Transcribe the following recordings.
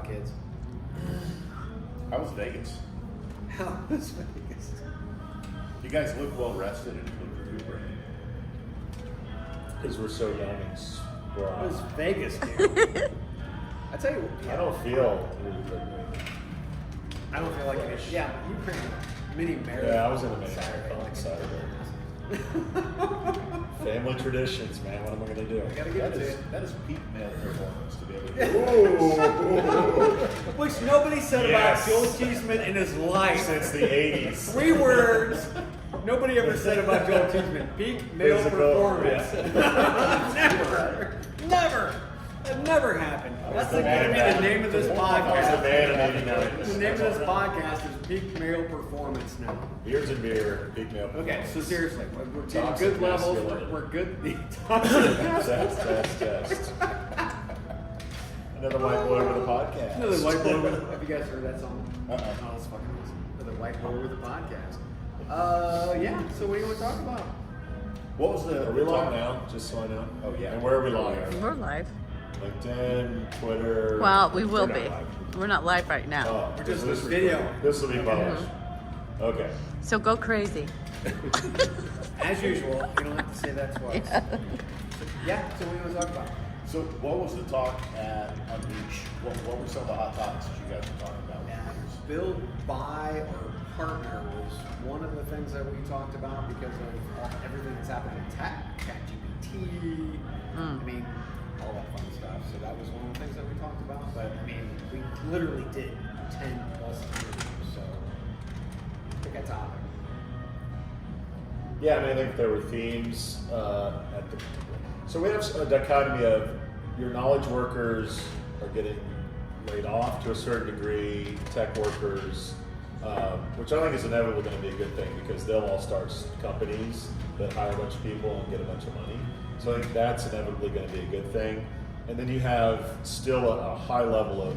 Kids. How was Vegas? How was Vegas? You guys look well rested and recuperated. Because we're so young and spry. It was Vegas, dude. I tell you what. I don't feel. I don't feel like it. Yeah, you ran a mini marathon. Yeah, I was in a mini Saturday, marathon like Saturday. Family traditions, man. What am I going to do? I gotta give it to you. That is peak male performance to be able to do. Which nobody said Yes. about Joel Cheeseman in his life. Since the 80s. 3 words. Nobody ever said about Joel Cheeseman. Peak male Physical, performance. Never. Never. That never happened. That's the going to be the man. name of this I was podcast. the man in 89. The name of this podcast is Peak Male Performance now. Beers and beer, big male. Okay, so seriously, we're getting Toxic good levels. masculinity. We're good. Test. Another white boy over the podcast. Another white boy with. Have you guys heard that song? Uh-uh. Oh, that's fucking awesome. Another white boy with a podcast. Yeah. So what do you want to talk about? What was the? Are we live now? Just so I know. Oh, yeah. And where are we live? We're live. LinkedIn, Twitter. Well, we will We're be. not live. We're not live right now. Oh, We're just this video. This will be published. Okay. So go crazy. As usual, you don't have to say that twice. Yeah. So what do you want to talk about? So what was the talk at Unleash? What were some of the hot topics that you guys were talking about? Build, buy, or partner was one of the things that we talked about because of everything that's happened in tech, ChatGPT. I mean, all that fun stuff. So that was one of the things that we talked about. But I mean, we literally did 10 plus interviews. So pick a topic. Yeah, I mean, I think there were themes at the. So we have a dichotomy of your knowledge workers are getting laid off to a certain degree, tech workers, which I think is inevitably going to be a good thing because they'll all start companies that hire a bunch of people and get a bunch of money. So I think that's inevitably going to be a good thing. And then you have still a high level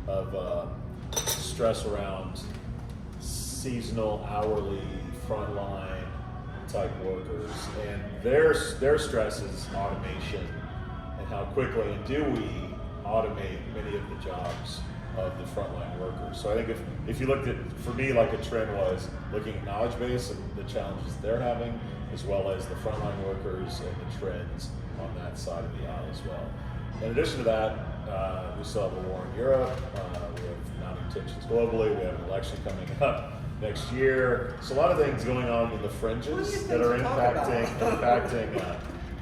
of stress around seasonal, hourly, frontline type workers, and their stress is automation and how quickly and do we automate many of the jobs of the frontline workers. So I think if you looked at, for me, like a trend was looking at knowledge base and the challenges they're having, as well as the frontline workers and the trends on that side of the aisle as well. In addition to that, we still have a war in Europe. We have mounting tensions globally. We have an election coming up next year. So a lot of things going on in the fringes that are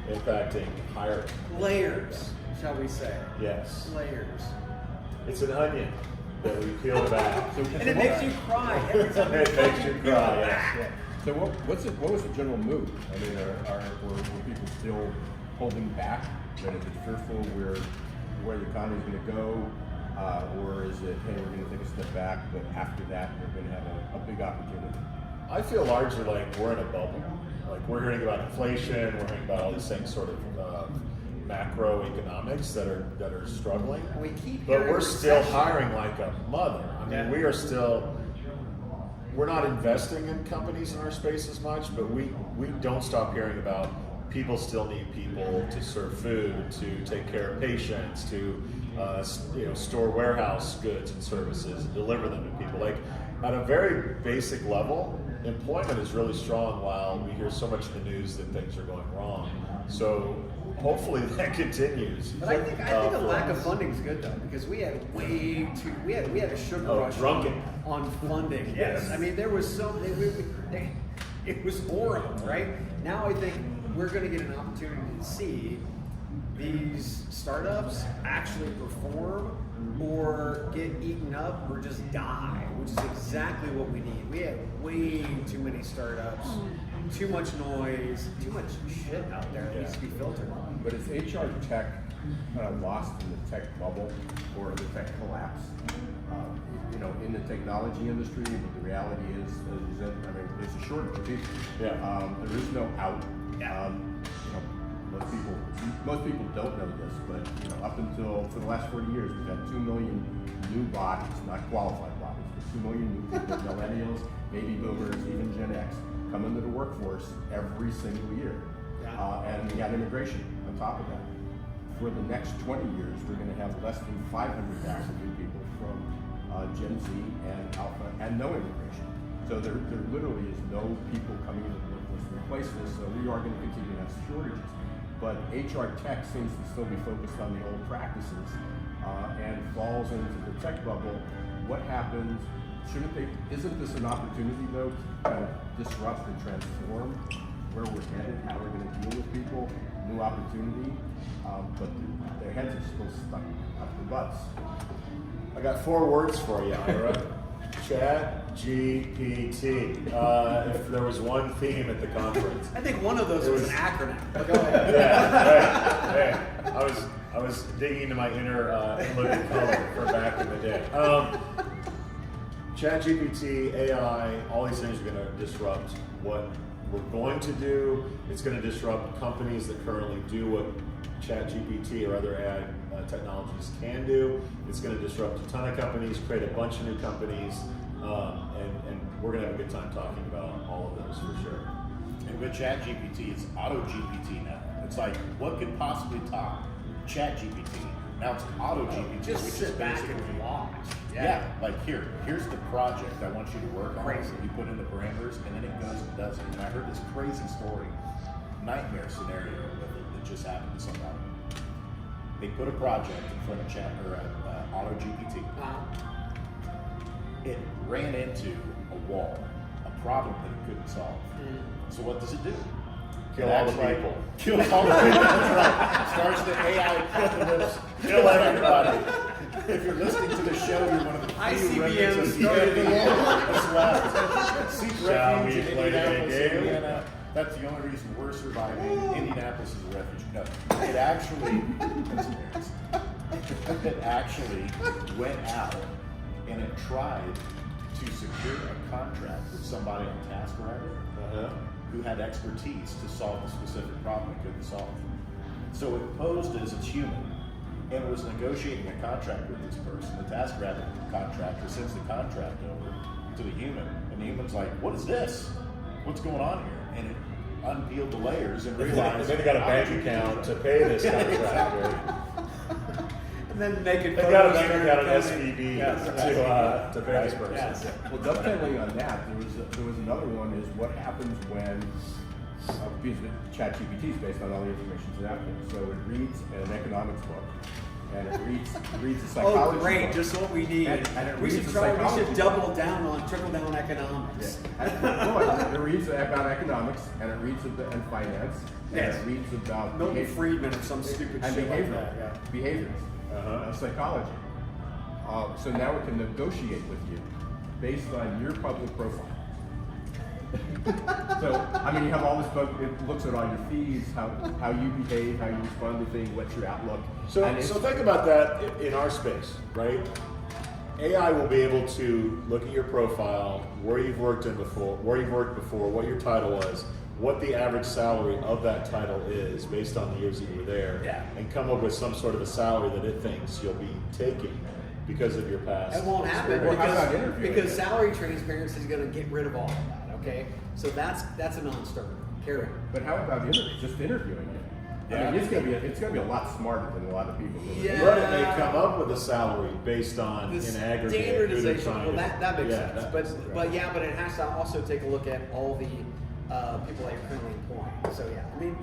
impacting hiring. Layers, shall we say? Yes. Layers. It's an onion that we peel back. And it makes you cry every time. It makes you cry, yes. Yeah. So what was the general mood? I mean, were people still holding back? That if it's fearful where the economy is going to go, or is it, hey, we're going to take a step back, but after that we're going to have a big opportunity? I feel largely like we're in a bubble. Like we're hearing about inflation, we're hearing about all these things sort of macroeconomics that are struggling. We keep But hearing we're still recession. hiring like a mother. I mean, we're not investing in companies in our space as much, but we don't stop hearing about people still need people to serve food, to take care of patients, to store warehouse goods and services and deliver them to people. Like at a very basic level, employment is really strong while we hear so much in the news that things are going wrong. So hopefully that continues. But I think a lack of funding is good though, because we had we had a sugar rush on funding. Yes, I mean there was it was horrible, right? Now I think we're going to get an opportunity to see these startups actually perform or get eaten up or just die, which is exactly what we need. We have way too many startups, too much noise, too much shit out there that needs to be filtered. But is HR tech kind of lost in the tech bubble or the tech collapse? In the technology industry, but the reality is that there's a shortage of people. Yeah. There is no out. Yeah. Most people don't know this, but up until for the last 40 years, we've had 2 million new bodies, not qualified bodies, but 2 million new people, millennials, baby boomers, even Gen X, come into the workforce every single year. Yeah. And we got immigration on top of that. For the next 20 years, we're going to have less than 500,000 new people Gen Z and Alpha and no immigration. So there literally is no people coming into the workforce to replace this. So we are going to continue to have shortages. But HR tech seems to still be focused on the old practices and falls into the tech bubble. What happens? Shouldn't they? Isn't this an opportunity though to kind of disrupt and transform where we're headed, how we're going to deal with people, new opportunity? But their heads are still stuck up their butts. I got 4 words for you, Ira. Chat GPT. If there was one theme at the conference, I think one of those was an acronym. But go ahead. yeah, right. Hey, I was digging into my inner living color from back in the day. Chat GPT, AI, all these things are going to disrupt what we're going to do. It's going to disrupt companies that currently do what ChatGPT or other AI technologies can do. It's going to disrupt a ton of companies, create a bunch of new companies, and we're going to have a good time talking about all of those for sure. And with ChatGPT, it's Auto GPT now. It's like, what could possibly top ChatGPT? Now it's Auto GPT, Just which is sit back basically and watch. Yeah, like here's the project I want you to work on. Crazy. You put in the parameters, and then it goes and does it. And I heard this crazy story, nightmare scenario with it that just happened to somebody. They put a project in front of Chat or Auto GPT. It ran into a wall, a problem that it couldn't solve. So what does it do? Kill all the people. Kills all the people. That's right. Starts the AI apocalypse. Kill everybody. If you're listening to the show, you're one of the few remnants of humanity that's left. Seek refuge in Indianapolis, Indiana. That's the only reason we're surviving. Indianapolis is a refuge. No, it actually went out and it tried to secure a contract with somebody on TaskRabbit who had expertise to solve the specific problem it couldn't solve. So it posed as it's human. And was negotiating a contract with this person. The TaskRabbit contractor sends the contract over to the human, and the human's like, "What is this? What's going on here?" And it unpeeled the layers and realized they got a bank account to pay this contractor. And then naked They got a bank account at SVB to pay this person. Yes. Well, dovetailing on that, there was another one is what happens when because ChatGPT is based on all the information that's out there. So it reads an economics book, and it reads a psychology Oh, great! book. Just what we need. And it we reads should a try. We psychology should book. double down on trickle down economics. It reads about economics, and it reads and finance, and Yes. it reads about Milton behavior, Friedman or some stupid and shit like behavioral that. Yeah. behaviors, psychology. So now it can negotiate with you based on your public profile. So, I mean, you have all this book, it looks at all your fees, how you behave, how you respond to things, what's your outlook. So think about that in our space, right? AI will be able to look at your profile, where you've worked before, what your title was, what the average salary of that title is based on the years that you were there, and come up with some sort of a salary that it thinks you'll be taking because of your past. That won't happen Well, how about interviewing? because salary transparency is going to get rid of all of that. Okay, so that's a non-starter. Carry on. But how about just interviewing it? I mean, it's gonna be a lot smarter than a lot of people. Yeah. But it may come up with a salary based on The in aggregate. who they're standardization. trying Well, to- that makes yeah, sense. that- But it has to also take a look at all the people that you're currently employing. So yeah, I mean,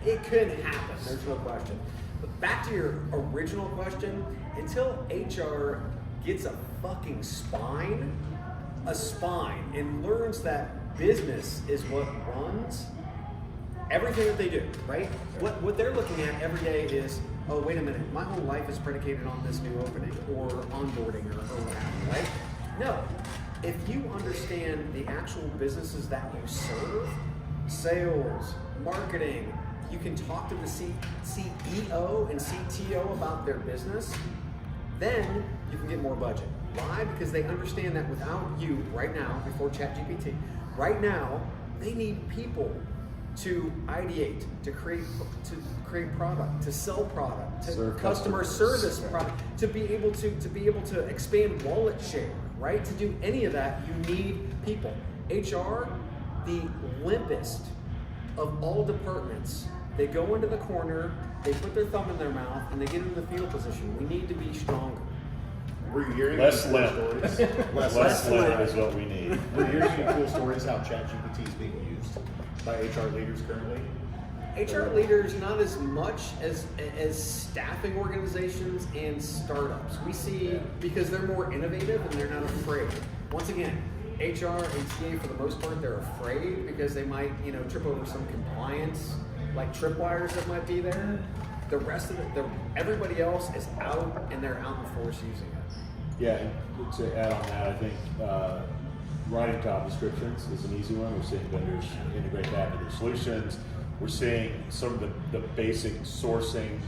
it could happen. There's no question. But back to your original question, until HR gets a fucking spine, and learns that business is what runs everything that they do, right? What they're looking at every day is, oh, wait a minute, my whole life is predicated on this new opening or onboarding or what have you, right? No. If you understand the actual businesses that you serve, sales, marketing, you can talk to the CEO and CTO about their business, then you can get more budget. Why? Because they understand that without you right now, before ChatGPT, right now, they need people to ideate, to create product, to sell product, to Serve customer customers. service product, to be able to expand wallet share, right? To do any of that, you need people. HR, the limpest of all departments, they go into the corner, they put their thumb in their mouth, and they get into the fetal position. We need to be stronger. Were you hearing Less any cool limp. stories? Less limp is what we need. Were you hearing any cool stories how ChatGPT is being used by HR leaders currently? HR leaders, not as much as staffing organizations and startups. We see, because they're more innovative and they're not afraid. Once again, HR and TA for the most part, they're afraid because they might, trip over some compliance, like tripwires that might be there. The rest of it, everybody else is out and they're out in force using it. Yeah, and to add on that, I think writing job descriptions is an easy one. We're seeing vendors integrate that into their solutions. We're seeing some of the basic sourcing,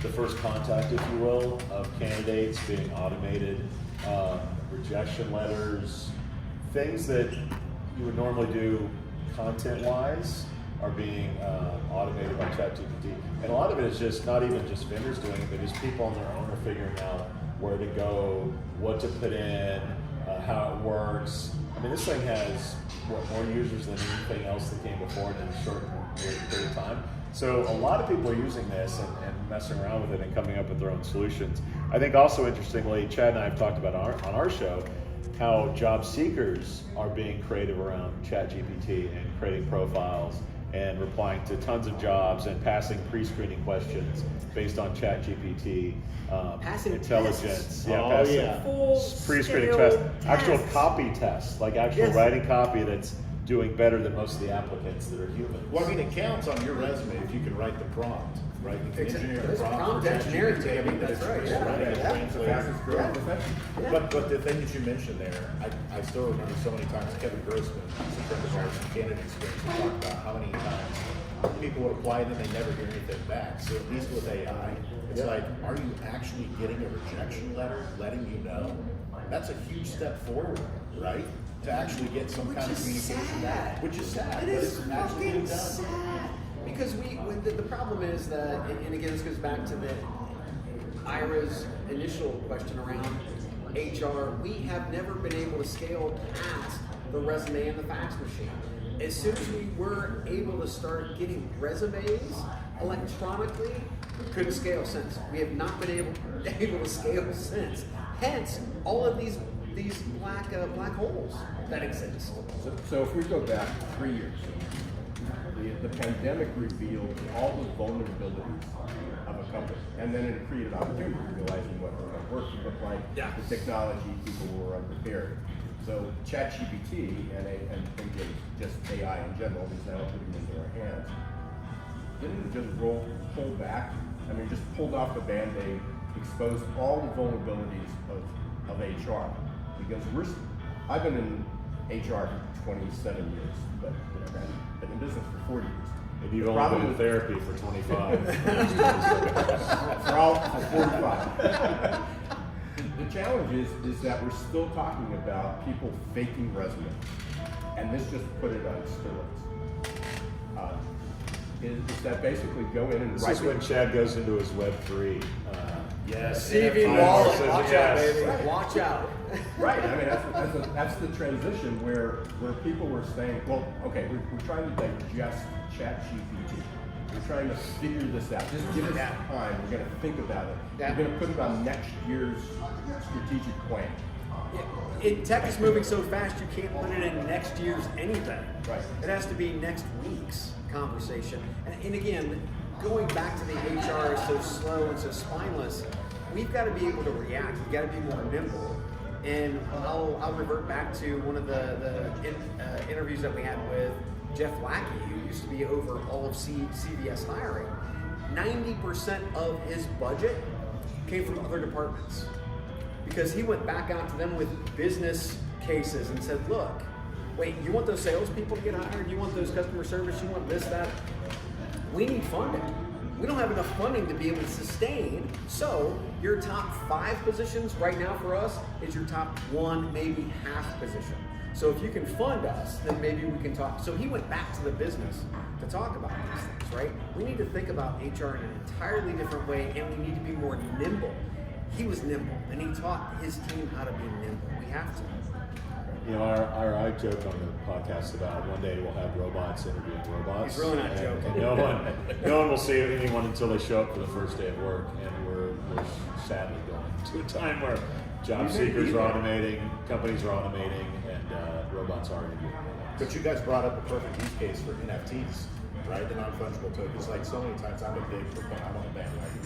the first contact, if you will, of candidates being automated, rejection letters, things that you would normally do content-wise are being automated by ChatGPT. And a lot of it is just not even just vendors doing it, but just people on their own are figuring out where to go, what to put in, how it works. I mean, this thing has more users than anything else that came before it in a short period of time. So a lot of people are using this and messing around with it and coming up with their own solutions. I think also interestingly, Chad and I have talked about on our show how job seekers are being creative around ChatGPT and creating profiles and replying to tons of jobs and passing pre-screening questions based on ChatGPT Passing intelligence. tests. Passing pre-screening tests, actual copy tests, like actual writing copy that's doing better than most of the applicants that are human. Well, I mean, it counts on your resume if you can write the prompt, right? You can engineer the There's prompt prompt for engineering, ChatGPT. I mean, that's right, yeah. It's the fastest growing profession. But the thing that you mentioned there, I still remember so many times Kevin Grossman, who's a friend of ours from Canada Experience, he talked about how many times people would apply and then they never hear anything back. So at least with AI, it's like, are you actually getting a rejection letter letting you know? That's a huge step forward, right? To actually get some kind of communication back. Which is sad. It but is it's actually being fucking done. sad. Because the problem is that, and again, this goes back to Ira's initial question around HR. We have never been able to scale past the resume and the fax machine. As soon as we were able to start getting resumes electronically, we couldn't scale since. We have not been able to scale since. Hence, all of these black holes that exist. So if we go back 3 years, the pandemic revealed all the vulnerabilities of a company, and then it created opportunity, realizing what remote work would look like, the technology, people were unprepared. So ChatGPT and just AI in general is now putting into our hands. Didn't it just pull back? I mean, just pulled off the Band-Aid, exposed all the vulnerabilities of HR. Because I've been in HR for 27 years, but I've been in business for 40 years. If you've only been in therapy for 25. for 45. The challenge is that we're still talking about people faking resumes, and this just put it on steroids. Is that basically go in and This write is when Chad goes into his Web3. Yes. CV Yeah. wallet, Yeah. watch out, baby, watch out. Right. I mean, that's the transition where people were saying, well, okay, we're trying to digest ChatGPT. We're trying to figure this out. Just give us time. We're going to think about it. We're going to put it on next year's strategic plan. Tech is moving so fast you can't put it in next year's anything. Right. It has to be next week's conversation. And again, going back to the HR is so slow and so spineless, we've got to be able to react. We've got to be more nimble. And I'll revert back to one of the interviews that we had with Jeff Lackey, who used to be over all of CVS hiring. 90% of his budget came from other departments because he went back out to them with business cases and said, look, wait, you want those salespeople to get hired? You want those customer service? You want this, that? We need funding. We don't have enough funding to be able to sustain. So your top 5 positions right now for us is your top 1, maybe half position. So if you can fund us, then maybe we can talk. So he went back to the business to talk about these things, right? We need to think about HR in an entirely different way, and we need to be more nimble. He was nimble, and he taught his team how to be nimble. We have to. You know, I joked on the podcast about one day we'll have robots interviewing robots. He's really not joking. And no one will see anyone until they show up for the first day of work, and we're sadly going to a time where Job seekers are automating, companies are automating, and robots are interviewing. But you guys brought up a perfect use case for NFTs, right? The non-fungible tokens. Like so many times, I'm a big proponent. I'm on the bandwagon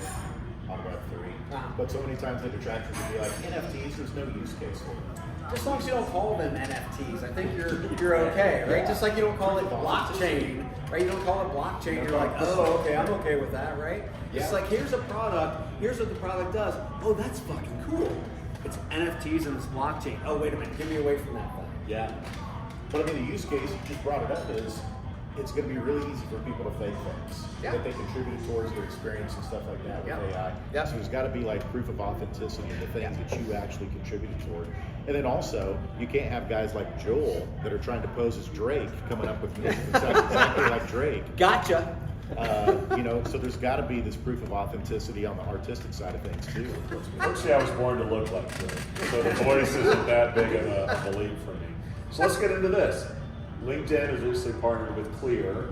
on Web3. But so many times the detractors would be like, NFTs, there's no use case for them. As long as you don't call them NFTs, I think you're okay, right? Just like you don't call it blockchain, right? You don't call it blockchain. You're like, oh, okay, I'm okay with that, right? Yeah. It's like, here's a product. Here's what the product does. Oh, that's fucking cool. It's NFTs and it's blockchain. Oh, wait a minute. Get me away from that thing. Yeah. But I mean, the use case, you just brought it up, is it's going to be really easy for people to fake things that they contributed towards their experience and stuff like that with AI. So there's got to be like proof of authenticity in the things that you actually contributed toward. And then also, you can't have guys like Joel that are trying to pose as Drake coming up with music that sounds exactly like Drake. Gotcha. You know, so there's got to be this proof of authenticity on the artistic side of things too. Actually, I was born to look like Drake, so the voice isn't that big of a leap for me. So let's get into this. LinkedIn has recently partnered with Clear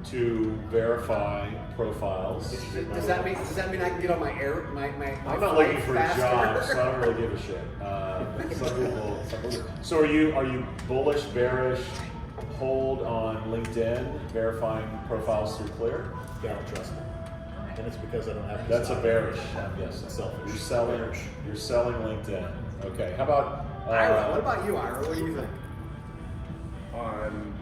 to verify profiles. Does that mean I can get on my I'm not looking for a job, so I don't really give a shit. Some people. So are you bullish, bearish, hold on LinkedIn verifying profiles through Clear? I don't trust them. And it's because I don't have. That's a bearish. Yes, selfish. You're selling LinkedIn. Okay. How about Ira? What about you, Ira? What do you think? On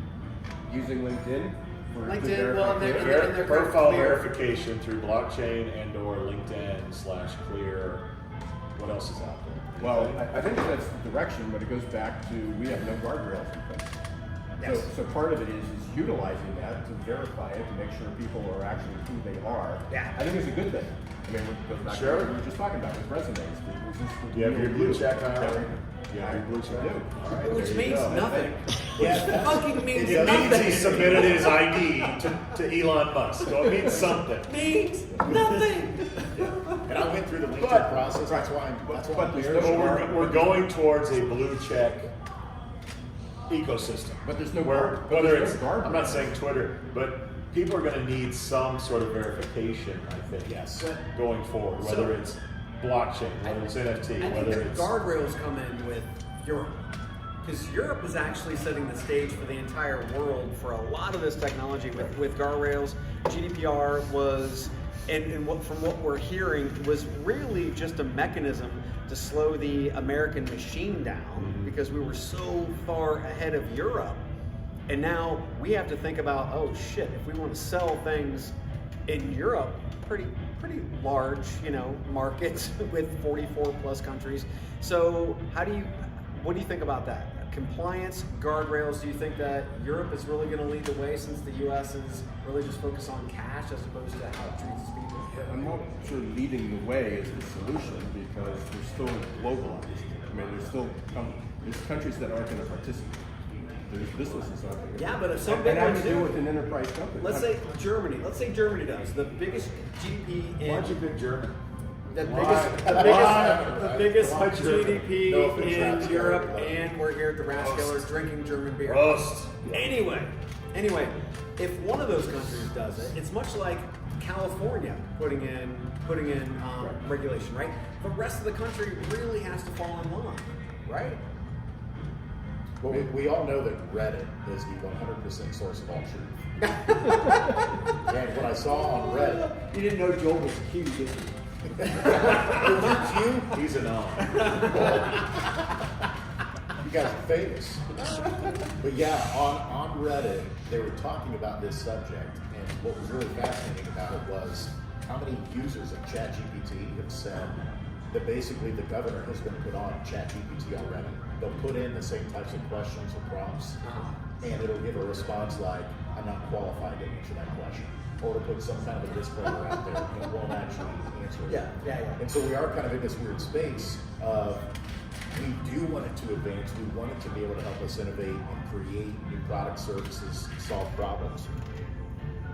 using LinkedIn for LinkedIn, well, they're profile Clear. verification through blockchain and/or LinkedIn/Clear. What else is out there? Well, I think that's the direction, but it goes back to we have no guardrails in place. Yes. So part of it is utilizing that to verify it, to make sure people are actually who they are. Yeah. I think it's a good thing. I mean, it goes back to what we were just talking about with resumes. Do you have your blue check, Ira? Yeah, I blue check. do. All right, Which there you means go. nothing. Yeah. Which fucking means It nothing. means he submitted his ID to Elon Musk. So it means something. Means nothing. And I went through the LinkedIn process. That's why I'm bearish. Well, we're going towards a blue check ecosystem. But there's no whether it's guardrails. I'm not saying Twitter, but people are going to need some sort of verification. I think going forward, whether it's blockchain, whether it's NFT, I whether think it's the guardrails come in with Europe. Because Europe is actually setting the stage for the entire world for a lot of this technology with guardrails. GDPR was, and from what we're hearing, was really just a mechanism to slow the American machine down because we were so far ahead of Europe. And now we have to think about, oh shit, if we want to sell things in Europe, pretty large, markets with 44 plus countries. So what do you think about that? Compliance, guardrails, do you think that Europe is really going to lead the way since the US is really just focused on cash as opposed to how it treats its people? I'm not sure leading the way is the solution because they're still globalized. I mean, there's countries that aren't going to participate. There's businesses that aren't going to. Yeah, but if some and big how do ones you deal do, with an enterprise company? let's say Germany. Let's say Germany does the biggest GDP in. Why'd you pick Germany? The Why? biggest Why Germany? GDP No offense, in Rathskeller, Europe, but- and we're here at the Rathskeller drinking German beer. Roast. Anyway, if one of those countries does it, it's much like California putting in regulation, right? The rest of the country really has to fall in line, right? Well, we all know that Reddit is the 100% source of all truth. And what I saw on Reddit, You didn't know Joel was Q, did you? He's an on. you guys are famous. But yeah, on Reddit, they were talking about this subject, and what was really fascinating about it was how many users of ChatGPT have said that basically the governor has been put on ChatGPT already. They'll put in the same types of questions or prompts, and it'll give a response like, I'm not qualified to answer that question. Or to put some kind of a disclaimer out there, and it won't actually answer it. Yeah. And so we are kind of in this weird space of we do want it to advance, we want it to be able to help us innovate and create new product services, solve problems.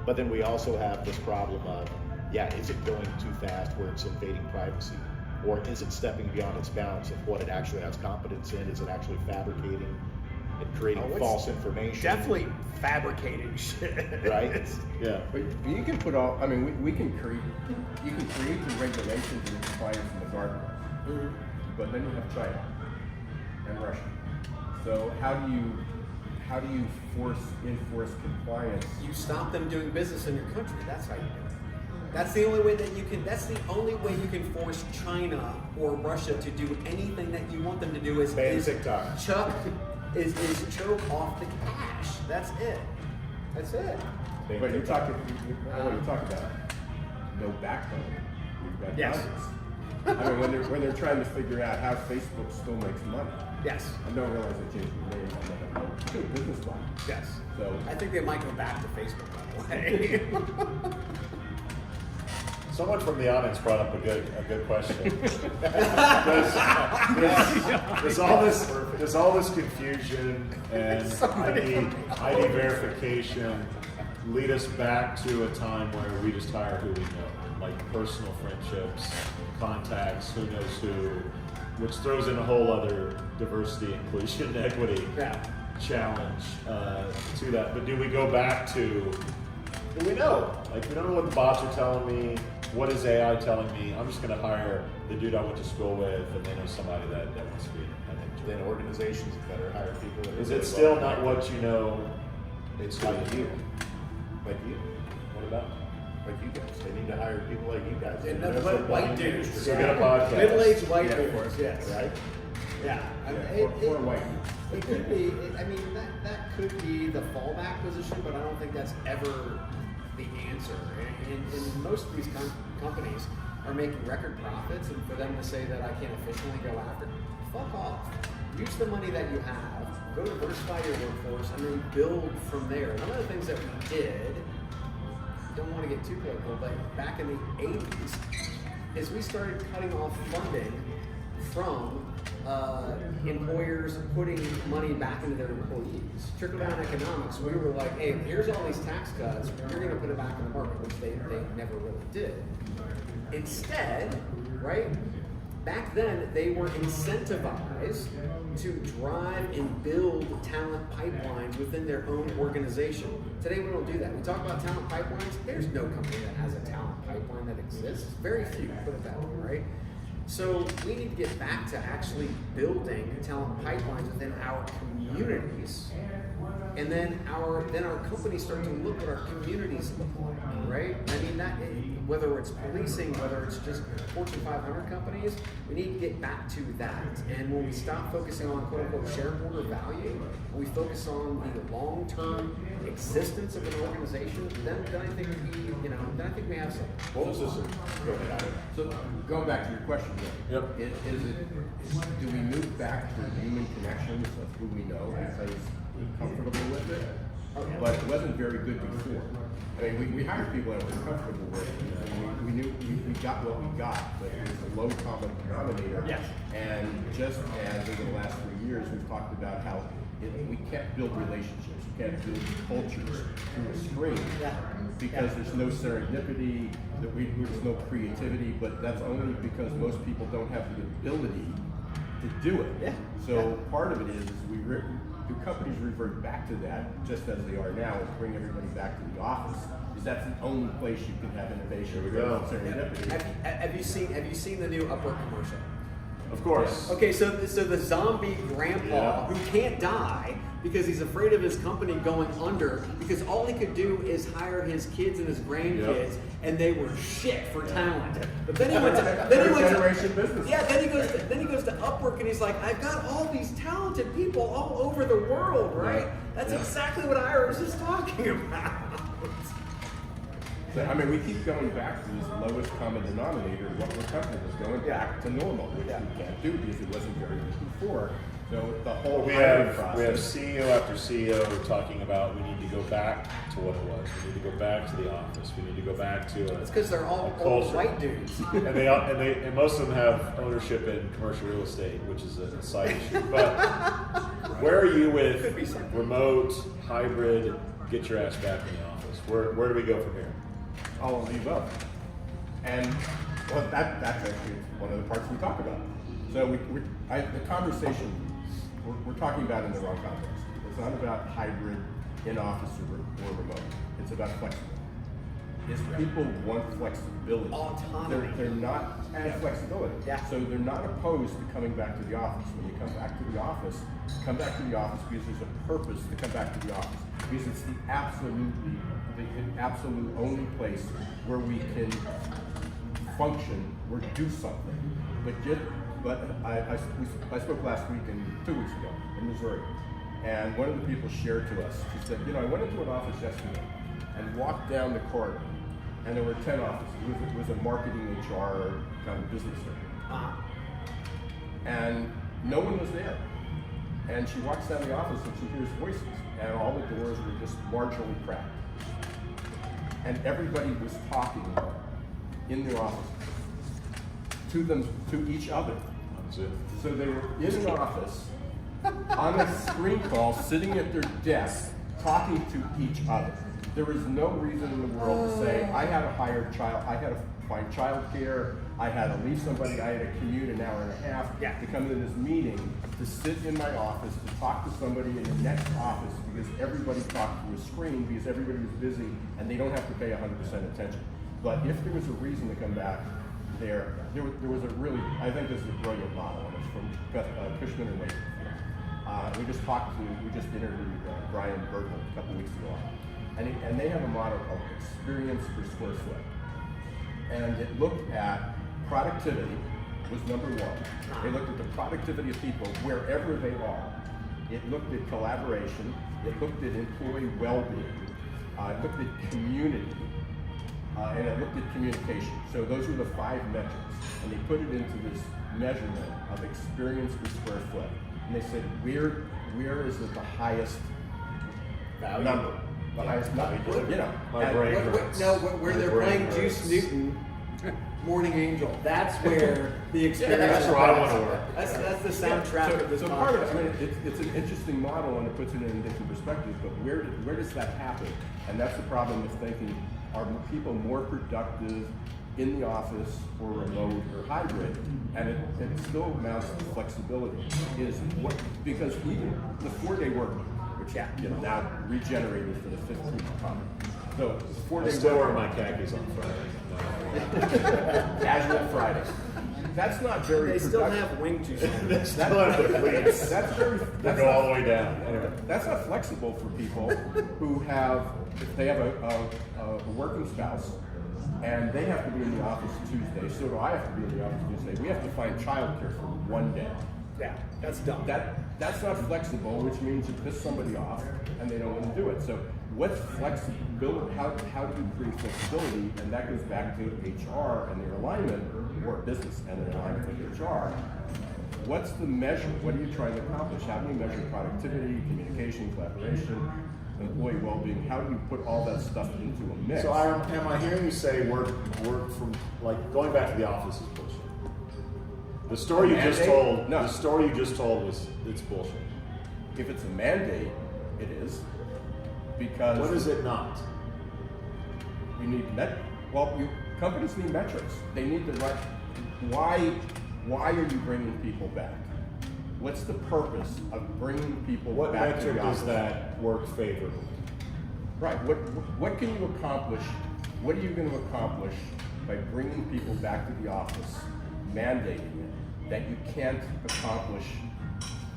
But then we also have this problem of, is it going too fast where it's invading privacy? Or is it stepping beyond its bounds of what it actually has competence in? Is it actually fabricating and creating false information? Definitely fabricating shit. Right? Yeah. But you can put all. I mean, you can create the regulations and the compliance and the guardrails. but then you have China and Russia. So how do you enforce compliance? You stop them doing business in your country. That's how you do it. That's the only way that you can. That's the only way you can force China or Russia to do anything that you want them to do. Is TikTok. choke off the cash. That's it. That's it. But you're talking about no backbone. We've got Yes. Congress. I mean, when they're trying to figure out how Facebook still makes money. Yes. I don't realize they changed the name. I don't know. Business model. Yes. So I think they might go back to Facebook, by the way. Someone from the audience brought up a good question. Does all this confusion and ID verification lead us back to a time where we just hire who we know, like personal friendships, contacts, who knows who, which throws in a whole other diversity, inclusion, equity challenge to that. But do we go back to, do we know? Like, we don't know what the bots are telling me. What is AI telling me? I'm just going to hire the dude I went to school with, and they know somebody that wants to be. I think Then organizations better hire people that are is really it still well not what you know? It's like like you. Like you. What about? Like you guys. They need to hire people like you guys. And That's nothing but what white the dudes. industry- So get a podcast. Middle-aged white Yeah, of dudes. course. Yes. Right? Yeah. I mean, yeah, or white. It could be. I mean, that could be the fallback position, but I don't think that's ever the answer. And most of these companies are making record profits, and for them to say that I can't efficiently go after, fuck off. Use the money that you have, go diversify your workforce, and then build from there. One of the things that we did, don't want to get too political, but back in the 80s, is we started cutting off funding from employers putting money back into their employees. Trickle-down economics, we were like, hey, here's all these tax cuts, you're going to put it back in the market, which they never really did. Instead, right, back then they were incentivized to drive and build talent pipelines within their own organization. Today we don't do that. We talk about talent pipelines, there's no company that has a talent pipeline that exists. Very few, put it that way, right? So we need to get back to actually building talent pipelines within our communities, and then our companies start to look at our communities look like, right? I mean, that whether it's policing, whether it's just Fortune 500 companies, we need to get back to that. And when we stop focusing on quote unquote shareholder value, when we focus on the long-term existence of an organization, then I think we have some. What was this? Go ahead. So going back to your question, Yep. do we move back to human connections of who we know because we're comfortable with it? But it wasn't very good before. I mean, we hired people that we're comfortable with. And we knew we got what we got, but it was a low common denominator. Yes. And just as over the last 3 years, we've talked about how we can't build relationships, we can't build cultures through a screen because there's no serendipity, there's no creativity, but that's only because most people don't have the ability to do it. Yeah. So part of it is the companies revert back to that, just as they are now, is bring everybody back to the office. Because that's the only place you can have innovation. Here we go. Serendipity. Have you seen the new Upwork commercial? Of course. Okay, so the zombie grandpa who can't die because he's afraid of his company going under because all he could do is hire his kids and his grandkids, and they were shit for talent. But then he went to Generation business. yeah. Then he goes to Upwork and he's like, I've got all these talented people all over the world, right? That's exactly what Ira was just talking about. So, I mean, we keep going back to this lowest common denominator of what we're comfortable with, going back to normal, which we can't do because it wasn't very good before. So the whole We hiring have process. CEO after CEO talking about we need to go back to what it was. We need to go back to the office. We need to go back to It's because they're all a old culture. white dudes. and most of them have ownership in commercial real estate, which is a side issue. But where are you with Could be something. remote, hybrid, get your ass back in the office? Where do we go from here? All of the above. And well, that's actually one of the parts we talk about. So the conversation we're talking about in the wrong context. It's not about hybrid, in office or remote. It's about flexible. is people want flexibility. Autonomy. They're not and flexibility. Yeah. So they're not opposed to coming back to the office. When you come back to the office because there's a purpose to come back to the office. Because it's the absolute only place where we can function or do something. But I spoke last week and 2 weeks ago in Missouri, and one of the people shared to us. She said, I went into an office yesterday and walked down the corridor, and there were 10 offices. It was a marketing HR kind of business center, and no one was there. And she walks down the office and she hears voices, and all the doors were just marginally cracked, and everybody was talking in the office to each other. So they were in an office on a screen call, sitting at their desk, talking to each other. There was no reason in the world to say, I had to hire child, I had to find childcare, I had to leave somebody, I had to commute an hour and a half to come to this meeting, to sit in my office, to talk to somebody in the next office, because everybody talked through a screen, because everybody was busy, and they don't have to pay 100% attention. But if there was a reason to come back, there was a really, I think this is a brilliant model, and it's from Cushman and Wakefield. We just interviewed Brian Burton a couple weeks ago, and they have a model called experience per square foot. And it looked at productivity was number one. They looked at the productivity of people wherever they are. It looked at collaboration. It looked at employee well-being. It looked at community. And it looked at communication. So those were the 5 metrics. And they put it into this measurement of experience per square foot. And they said, where is it the highest value number? The highest number. Where they're playing Juice Newton, Morning Angel. That's where the experience. That's where I want to work. That's the soundtrack of this So part of podcast. it, it's an interesting model and it puts it in different perspectives, but where does that happen? And that's the problem of thinking, are people more productive in the office or remote or hybrid? And it still amounts to flexibility. Because even the 4-day work week, which now regenerated for the 15th time. So the 4-day I still wear my khakis on Friday. Casual Friday. That's not very They still productive. have wing juice. They still have the pleats. That's very. They go all the way down. Anyway. That's not flexible for people who have, if they have a working spouse and they have to be in the office Tuesday, so do I have to be in the office Tuesday. We have to find childcare for one day. Yeah, that's dumb. That's not flexible, which means you piss somebody off and they don't want to do it. So what's flexibility? How do you create flexibility? And that goes back to HR and their alignment, or business and their alignment with HR. What's the measure? What are you trying to accomplish? How do you measure productivity, communication, collaboration, employee well-being? How do you put all that stuff into a mix? So am I hearing you say work from, like, going back to the office is bullshit? The story you just told. No. The story you just told was it's bullshit. If it's a mandate, it is. Because What is it not? you need companies need metrics. They need the right. Why are you bringing people back? What's the purpose of bringing people What back to metric the office? does that work favorably? Right. What can you accomplish? What are you going to accomplish by bringing people back to the office, mandating it, that you can't accomplish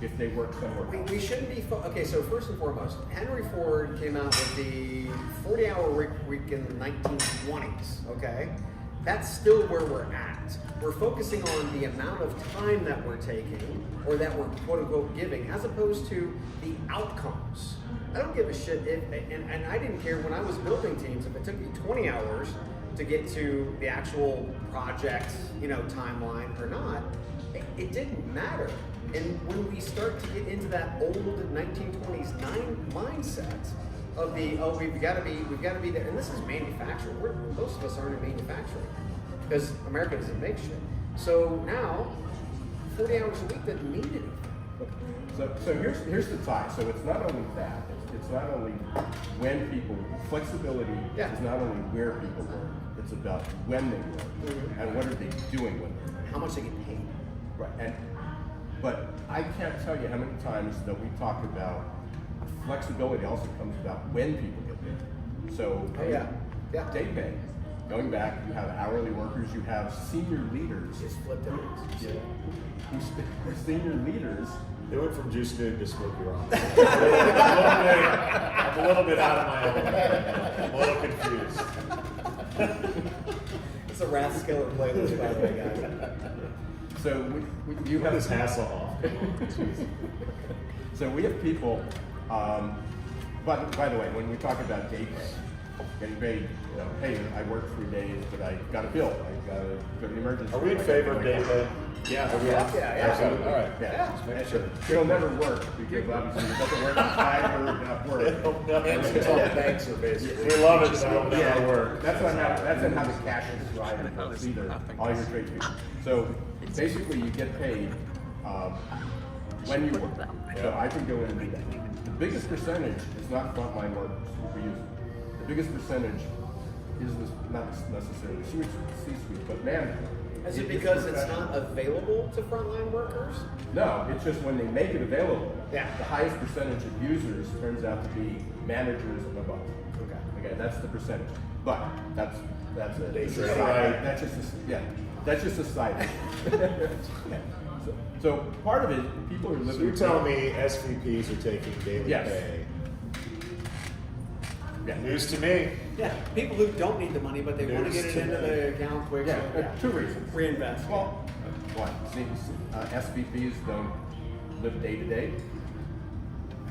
if they work somewhere else? We shouldn't be. Okay, so first and foremost, Henry Ford came out with the 40-hour week in the 1920s. Okay, that's still where we're at. We're focusing on the amount of time that we're taking, or that we're quote unquote giving, as opposed to the outcomes. I don't give a shit if, and I didn't care when I was building teams if it took me 20 hours to get to the actual project, timeline or not. It didn't matter. And when we start to get into that old 1920s mindset of we've got to be there, and this is manufacturing. Most of us aren't in manufacturing because America doesn't make shit. So now, 40 hours a week doesn't mean anything. So here's the tie. So it's not only that. It's not only when people flexibility is not only where people work. It's about when they work and what are they doing when they work. How much they get paid. Right. But I can't tell you how many times that we talk about flexibility also comes about when people get paid. So Yeah. day pay. Going back, you have hourly workers, you have senior leaders. Just flip them. Senior leaders. They went from juice food to smoky rock. I'm a little bit out of my element. I'm a little confused. It's a Rathskeller playlist, by the way, guys. So you have this Hasselhoff. So we have people. But by the way, when we talk about day pay, getting paid, hey, I worked 3 days, but I got a bill. I got to go to the emergency. Are we in favor of day pay? Yeah. Yeah. Absolutely. All right. Yeah. Make sure. It'll never work because obviously it doesn't work on time or not work. It's all banks are basically. We love it, so it'll never work. That's not how the cash is derived either. All your trade people. So basically, you get paid when you work. So I can go in and do that. The biggest percentage is not frontline workers. The biggest percentage is not necessarily C-suite, but management. Is it because it's not available to frontline workers? No, it's just when they make it available. Yeah. The highest percentage of users turns out to be managers and above. Okay, that's the percentage. But that's just a side. So part of it, people are living. So you're telling me SVPs are taking daily Yes. pay? Yeah. News to me. Yeah, people who don't need the money, but they want to get it into the account quick. Yeah, So, two reasons. Reinvest. Well, one, SVPs don't live day to day.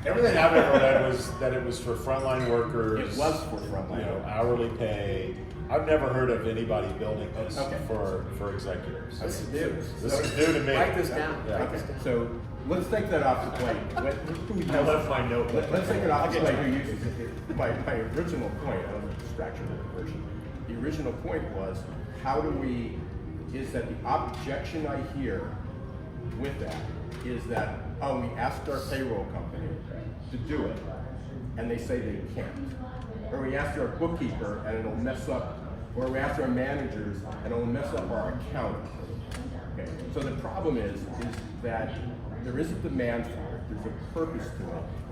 Everything I've ever read was that it was for frontline workers. It was for frontline workers. Hourly pay. I've never heard of anybody building this Okay. for executives. This is new. This is new to me. Write this down. Yeah. Write this down. So let's take that off the plate. I left my notebook. Let's take it off the plate. Who uses it? My original point, I was a distraction of the version. The original point was, is that the objection I hear with that is that, we asked our payroll company to do it, and they say they can't. Or we asked our bookkeeper, and it'll mess up. Or we asked our managers, and it'll mess up our accounting. Okay. So the problem is that there is a demand for it. There's a purpose to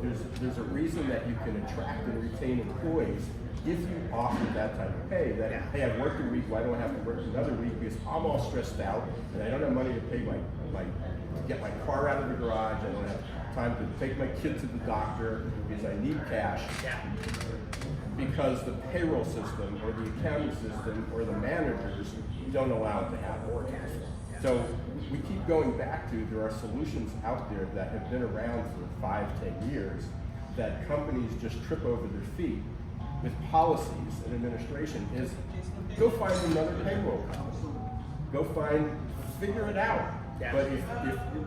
it. There's a reason that you can attract and retain employees if you offer that type of pay. That hey, I've worked a week, why don't I have to work another week because I'm all stressed out and I don't have money to pay to get my car out of the garage. I don't have time to take my kid to the doctor because I need cash. Because the payroll system or the accounting system or the managers don't allow it to happen. So we keep going back to there are solutions out there that have been around for 5-10 years that companies just trip over their feet with policies and administration is go find another payroll company. Figure it out. Yeah. But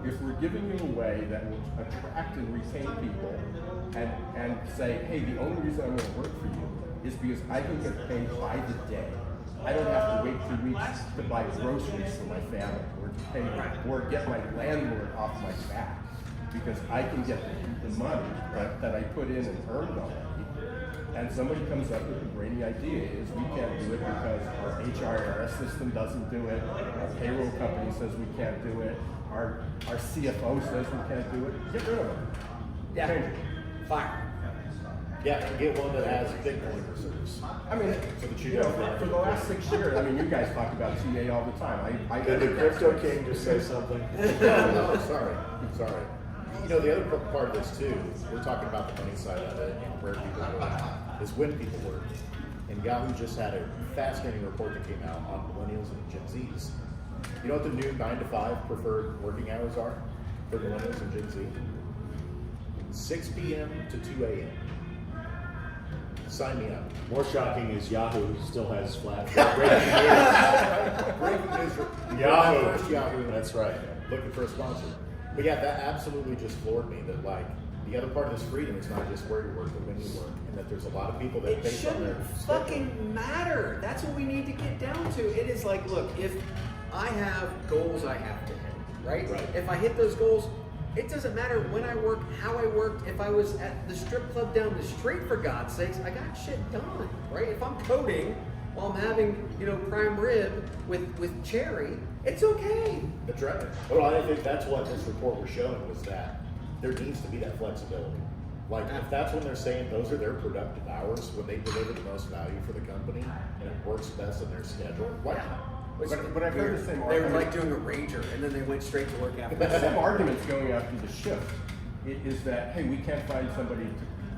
if we're giving you a way that will attract and retain people and say, hey, the only reason I'm going to work for you is because I can get paid by the day. I don't have to wait 2 weeks to buy groceries for my family or get my landlord off my back because I can get the money that I put in and earned already. And somebody comes up with a brainy idea is we can't do it because our HRIS system doesn't do it, our payroll company says we can't do it, our CFO says we can't do it. Get rid of it. Yeah. Change it. Fire. Yeah, and get one that has Bitcoin reserves. I mean, for the last 6 years, you guys talk about TA all the time. Did the crypto king just say something? No, sorry. The other part of this too, we're talking about the money side of it and where people work, is when people work. And Yahoo just had a fascinating report that came out on millennials and Gen Zs. You know what the new 9-to-5 preferred working hours are for millennials and Gen Z? 6 p.m. to 2 a.m. Sign me up. More shocking is Yahoo still has flat Breaking news. Yahoo. First Yahoo. That's right. Looking for a sponsor. But yeah, that absolutely just floored me that the other part of this freedom is not just where you work, but when you work. And that there's a lot of people that It based on their shouldn't schedule. fucking matter. That's what we need to get down to. It is like, look, if I have goals I have to hit, right? If I hit those goals, it doesn't matter when I work, how I worked. If I was at the strip club down the street, for God's sakes, I got shit done, right? If I'm coding while I'm having, prime rib with cherry, it's okay. That's right. Well, I think that's what this report was showing was that there needs to be that flexibility. Like, if that's when they're saying those are their productive hours, when they deliver the most value for the company, and it works best in their schedule, why not? But I've heard the same They were argument. like doing a rager, and then they went straight to work after The that. same arguments going after the shift is that, hey, we can't find somebody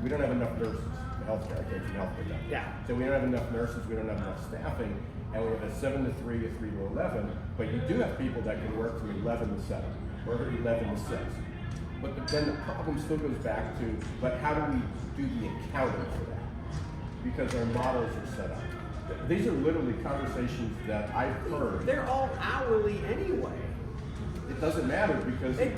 we don't have enough nurses. The healthcare, I came from healthcare now. Yeah. So we don't have enough nurses, we don't have enough staffing, and we have a 7 to 3, a 3 to 11, but you do have people that can work from 11 to 7, or 11 to 6. But then the problem still goes back to, but how do we do the accounting for that? Because our models are set up. These are literally conversations that I've heard. They're all hourly anyway. It doesn't matter because It